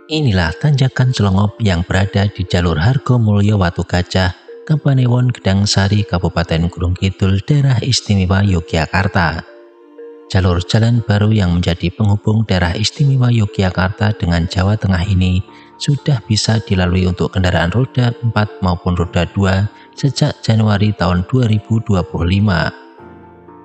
Inilah tanjakan Celongop yang berada di jalur Hargomulyo Watu Gajah, Kapanewon Gedang Sari, Kabupaten Gunung Kidul, Daerah Istimewa Yogyakarta. Jalur jalan baru yang menjadi penghubung Daerah Istimewa Yogyakarta dengan Jawa Tengah ini sudah bisa dilalui untuk kendaraan roda 4 maupun roda 2 sejak Januari tahun 2025.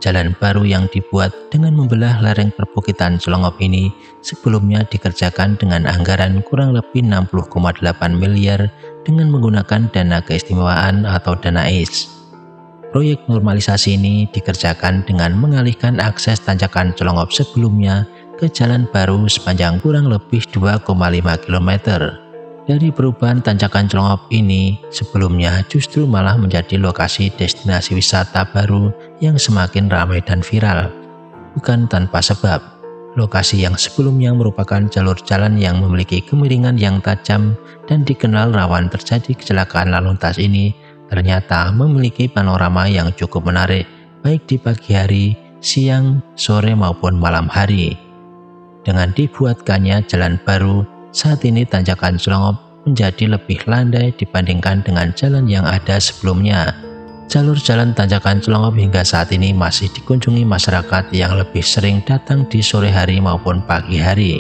Jalan baru yang dibuat dengan membelah lereng perbukitan Celongop ini sebelumnya dikerjakan dengan anggaran kurang lebih 60,8 miliar dengan menggunakan dana keistimewaan atau dana ACE. Proyek normalisasi ini dikerjakan dengan mengalihkan akses tanjakan Celongop sebelumnya ke jalan baru sepanjang kurang lebih 2,5 km. Dari perubahan tanjakan Celongop ini sebelumnya justru malah menjadi lokasi destinasi wisata baru yang semakin ramai dan viral. Bukan tanpa sebab, lokasi yang sebelumnya merupakan jalur jalan yang memiliki kemiringan yang tajam dan dikenal rawan terjadi kecelakaan lalu lintas ini ternyata memiliki panorama yang cukup menarik baik di pagi hari, siang, sore maupun malam hari. Dengan dibuatkannya jalan baru, saat ini tanjakan Celongop menjadi lebih landai dibandingkan dengan jalan yang ada sebelumnya. Jalur jalan tanjakan Celongop hingga saat ini masih dikunjungi masyarakat yang lebih sering datang di sore hari maupun pagi hari.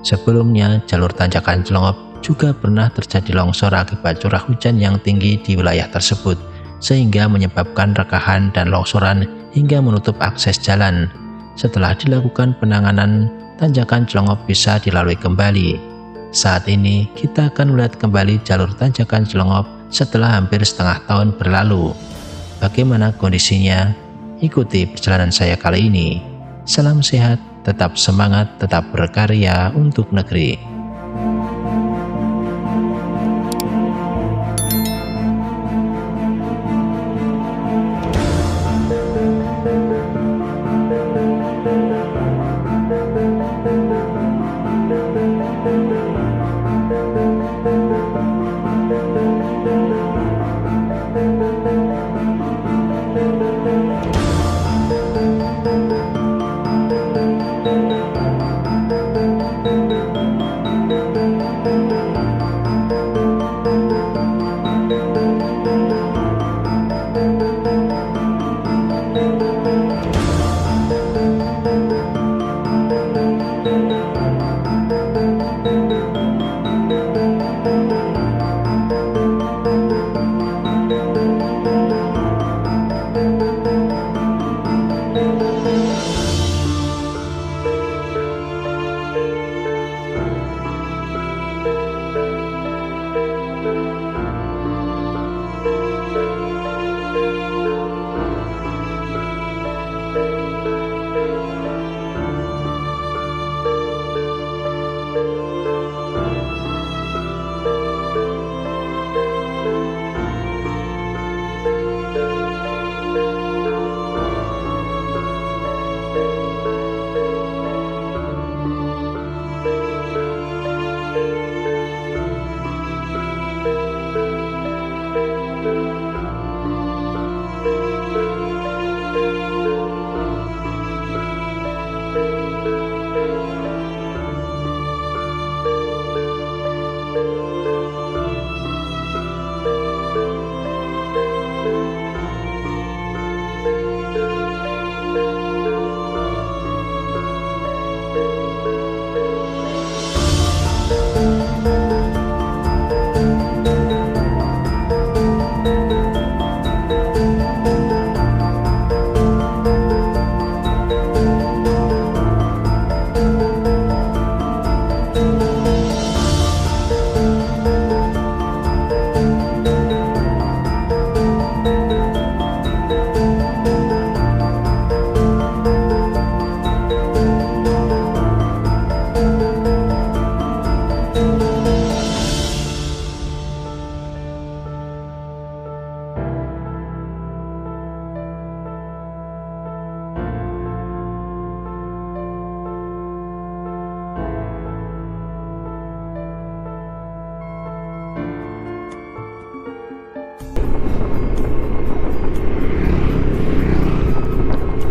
Sebelumnya, jalur tanjakan Celongop juga pernah terjadi longsor akibat curah hujan yang tinggi di wilayah tersebut, sehingga menyebabkan rekahan dan longsoran hingga menutup akses jalan. Setelah dilakukan penanganan, tanjakan Celongop bisa dilalui kembali. Saat ini kita akan melihat kembali jalur tanjakan Celongop setelah hampir setengah tahun berlalu. Bagaimana kondisinya? Ikuti perjalanan saya kali ini. Salam sehat, tetap semangat, tetap berkarya untuk negeri.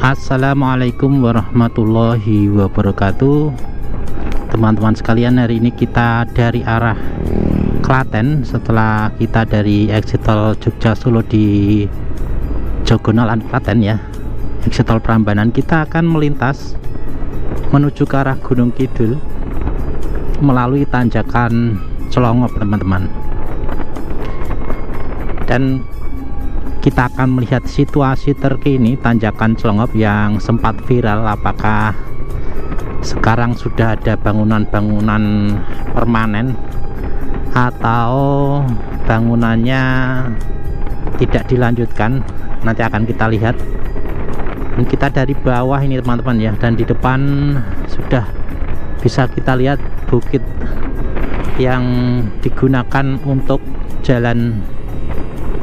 Assalamualaikum warahmatullahi wabarakatuh. teman-teman sekalian, hari ini kita dari arah Klaten. Setelah kita dari exit tol Jogja Solo di Jogonolan Klaten ya, exit tol Prambanan, kita akan melintas menuju ke arah Gunung Kidul melalui tanjakan Celongop teman-teman. Dan kita akan melihat situasi terkini tanjakan Celongop yang sempat viral. Apakah sekarang sudah ada bangunan-bangunan permanen atau bangunannya tidak dilanjutkan? Nanti akan kita lihat. Dan kita dari bawah ini teman-teman ya, dan di depan sudah bisa kita lihat bukit yang digunakan untuk jalan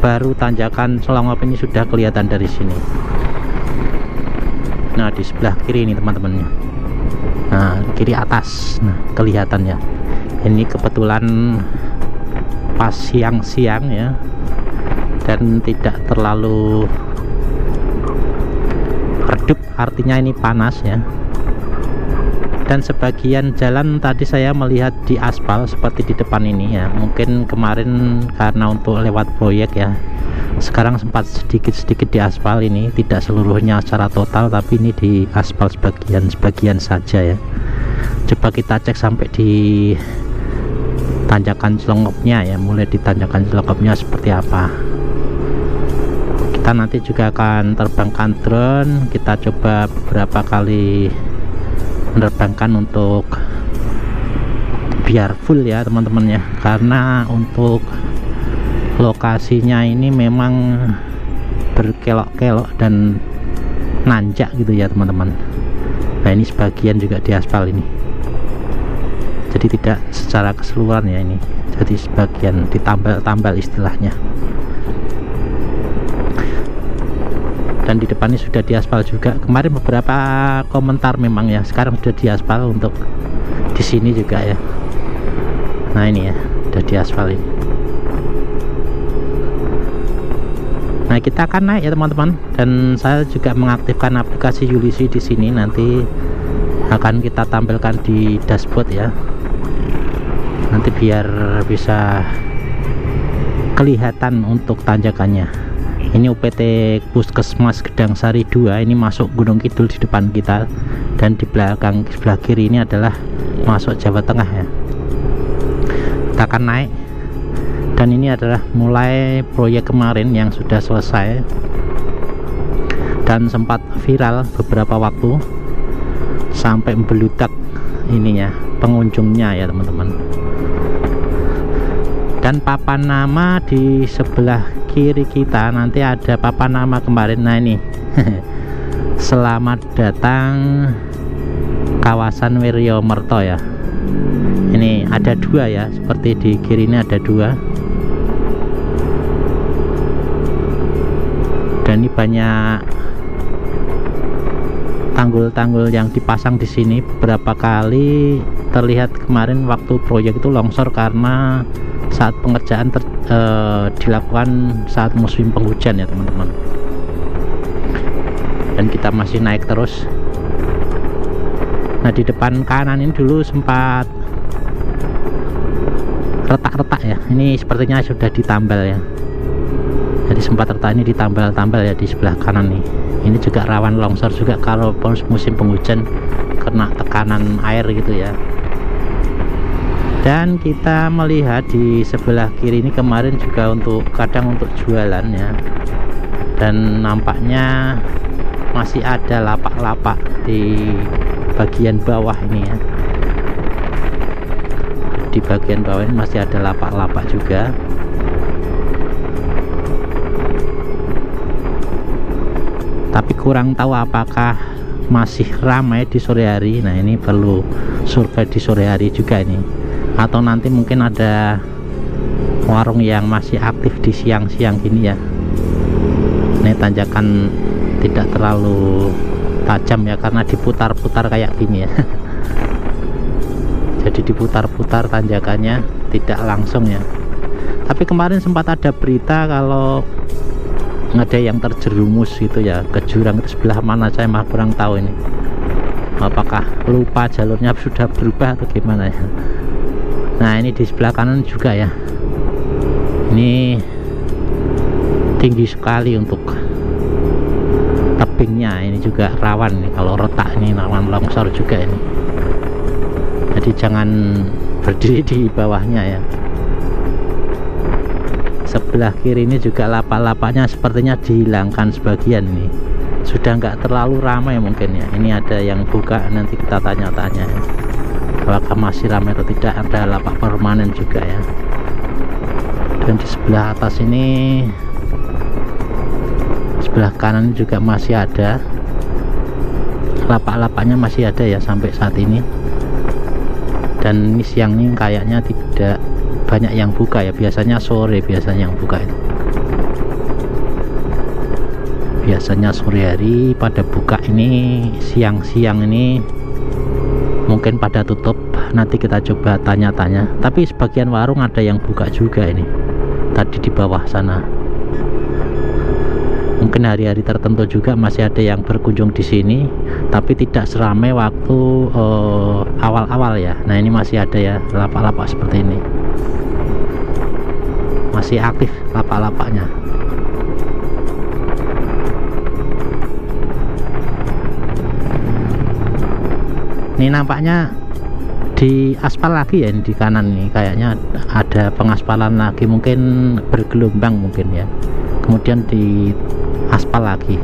baru tanjakan Celongop ini sudah kelihatan dari sini. Nah, di sebelah kiri ini teman-teman. Nah, kiri atas, nah kelihatan ya. Ini kebetulan pas siang-siang ya, dan tidak terlalu redup, artinya ini panas ya. Dan sebagian jalan tadi saya melihat di aspal seperti di depan ini ya, mungkin kemarin karena untuk lewat proyek ya, sekarang sempat sedikit-sedikit di aspal. Ini tidak seluruhnya secara total, tapi ini di aspal sebagian saja ya. Coba kita cek sampai di tanjakan Celongopnya ya, mulai di tanjakan Celongopnya seperti apa. Kita nanti juga akan terbangkan drone, kita coba beberapa kali menerbangkan untuk biar full ya teman-teman ya, karena untuk lokasinya ini memang berkelok-kelok dan nanjak gitu ya teman-teman. Nah, ini sebagian juga di aspal ini, jadi tidak secara keseluruhan ya, ini jadi sebagian ditambal-tambal istilahnya. Dan di depannya sudah diaspal juga. Kemarin beberapa komentar memang ya, sekarang sudah diaspal untuk di sini juga ya. Nah, ini ya sudah diaspal ini. Nah, kita akan naik ya teman-teman, dan saya juga mengaktifkan aplikasi Ulysses di sini. Nanti akan kita tampilkan di dashboard ya, nanti biar bisa kelihatan untuk tanjakannya. Ini UPT Puskesmas Gedang Sari 2, ini masuk Gunung Kidul di depan kita, dan di belakang sebelah kiri ini adalah masuk Jawa Tengah ya. Kita akan naik, dan ini adalah mulai proyek kemarin yang sudah selesai dan sempat viral beberapa waktu sampai membeludak ininya pengunjungnya ya teman-teman. Dan papan nama di sebelah kiri kita nanti ada papan nama kemarin. Nah, ini selamat datang kawasan Wiryomerto ya. Ini ada dua ya, seperti di kiri ini ada dua. Dan ini banyak tanggul-tanggul yang dipasang di sini. Beberapa kali terlihat kemarin waktu proyek itu longsor karena saat pengerjaan dilakukan saat musim penghujan ya teman-teman. Dan kita masih naik terus. Nah, di depan kanan ini dulu sempat retak-retak ya, ini sepertinya sudah ditambal ya. Jadi sempat retak, ini ditambal-tambal ya di sebelah kanan nih. Ini juga rawan longsor juga kalau musim penghujan kena tekanan air gitu ya. Dan kita melihat di sebelah kiri ini kemarin juga untuk kadang untuk jualan ya, dan nampaknya masih ada lapak-lapak di bagian bawah ini ya. Di bagian bawah ini masih ada lapak-lapak juga. Tapi kurang tahu apakah masih ramai di sore hari. Nah, ini perlu survei di sore hari juga ini, atau nanti mungkin ada warung yang masih aktif di siang-siang gini ya. Ini tanjakan tidak terlalu tajam ya, karena diputar-putar kayak gini ya. Jadi diputar-putar tanjakannya, tidak langsung ya. Tapi kemarin sempat ada berita kalau ada yang terjerumus gitu ya ke jurang, itu sebelah mana saya mah kurang tahu ini. apakah lupa jalurnya sudah berubah atau gimana ya. Nah ini di sebelah kanan juga ya, ini tinggi sekali untuk tebingnya, ini juga rawan nih kalau retak, ini rawan longsor juga ini, jadi jangan berdiri di bawahnya ya. Sebelah kiri ini juga lapak-lapaknya sepertinya dihilangkan sebagian, nih sudah nggak terlalu ramai mungkin ya. Ini ada yang buka, nanti kita tanya-tanya ya, apakah masih ramai atau tidak. Ada lapak permanen juga ya. Dan di sebelah atas ini, sebelah kanan juga masih ada lapak-lapaknya, masih ada ya sampai saat ini. Dan ini siang ini kayaknya tidak banyak yang buka ya, biasanya sore biasanya yang buka itu. Biasanya sore hari pada buka, ini siang-siang ini mungkin pada tutup. Nanti kita coba tanya-tanya, tapi sebagian warung ada yang buka juga ini tadi di bawah sana. Mungkin hari-hari tertentu juga masih ada yang berkunjung di sini, tapi tidak seramai waktu awal-awal ya. Nah ini masih ada ya lapak-lapak seperti ini, masih aktif lapak-lapaknya. Ini nampaknya di aspal lagi ya, ini di kanan nih kayaknya ada pengaspalan lagi, mungkin bergelombang mungkin ya, kemudian di aspal lagi.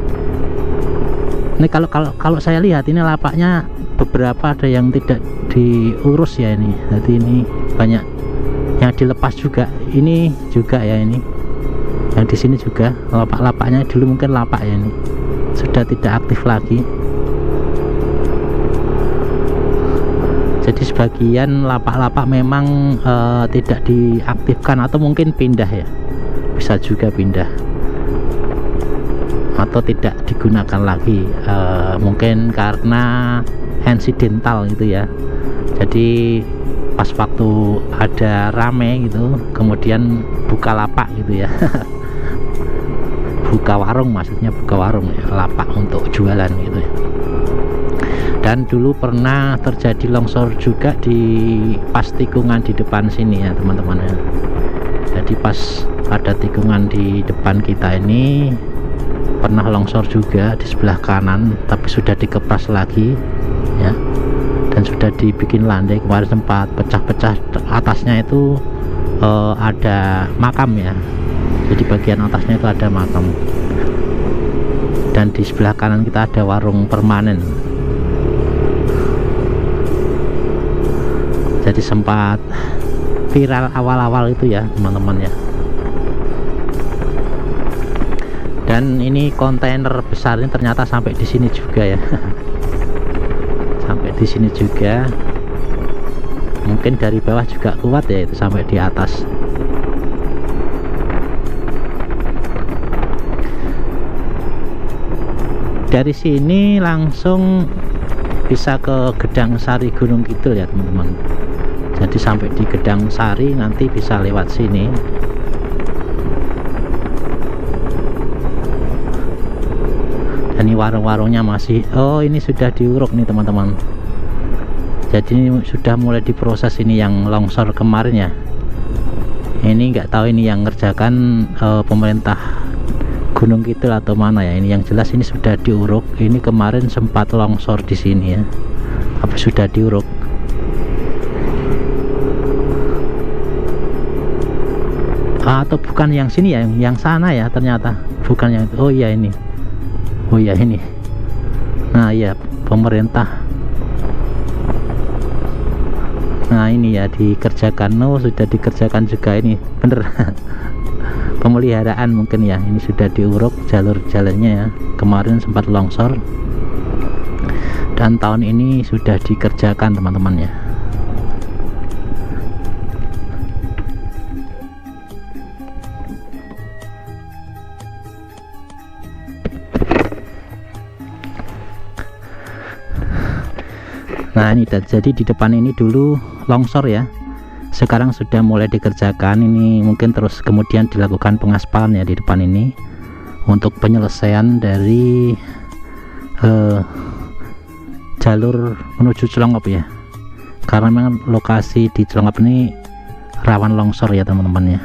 Ini kalau saya lihat ini lapaknya beberapa ada yang tidak diurus ya ini, jadi ini banyak yang dilepas juga. Ini juga ya, ini yang di sini juga lapak-lapaknya dulu mungkin lapak ya, ini sudah tidak aktif lagi. Jadi sebagian lapak-lapak memang tidak diaktifkan atau mungkin pindah ya, bisa juga pindah atau tidak digunakan lagi, mungkin karena insidental gitu ya. Jadi pas waktu ada rame gitu kemudian buka lapak gitu ya. Buka warung, maksudnya buka warung ya, lapak untuk jualan gitu ya. Dan dulu pernah terjadi longsor juga di pas tikungan di depan sini ya teman-teman ya. Jadi pas ada tikungan di depan kita ini pernah longsor juga di sebelah kanan, tapi sudah dikepras lagi ya, dan sudah dibikin landai. Kemarin sempat pecah-pecah, atasnya itu ada makam ya, jadi bagian atasnya itu ada makam. Dan di sebelah kanan kita ada warung permanen. Jadi sempat viral awal-awal itu ya teman-teman ya. Dan ini kontainer besar ini ternyata sampai di sini juga ya. Sampai di sini juga. Mungkin dari bawah juga kuat ya, itu sampai di atas. Dari sini langsung bisa ke Gedang Sari Gunung Kidul ya teman-teman. Jadi sampai di Gedang Sari nanti bisa lewat sini. Dan ini warung-warungnya masih, oh ini sudah diuruk nih teman-teman. Jadi ini sudah mulai diproses, ini yang longsor kemarin ya. Ini nggak tahu ini yang ngerjakan pemerintah Gunung Kidul atau mana ya. Ini yang jelas ini sudah diuruk. Ini kemarin sempat longsor di sini ya, tapi sudah diuruk. Atau bukan yang sini ya, yang sana ya ternyata, bukan yang, oh iya ini, oh iya ini. Nah iya pemerintah. Nah ini ya dikerjakan, oh sudah dikerjakan juga ini, bener. Pemeliharaan mungkin ya, ini sudah diuruk jalur jalannya ya, kemarin sempat longsor dan tahun ini sudah dikerjakan teman-teman ya. Nah ini jadi di depan ini dulu longsor ya, sekarang sudah mulai dikerjakan. Ini mungkin terus kemudian dilakukan pengaspalan ya di depan ini untuk penyelesaian dari jalur menuju Celongop ya, karena memang lokasi di Celongop ini rawan longsor ya teman-teman ya.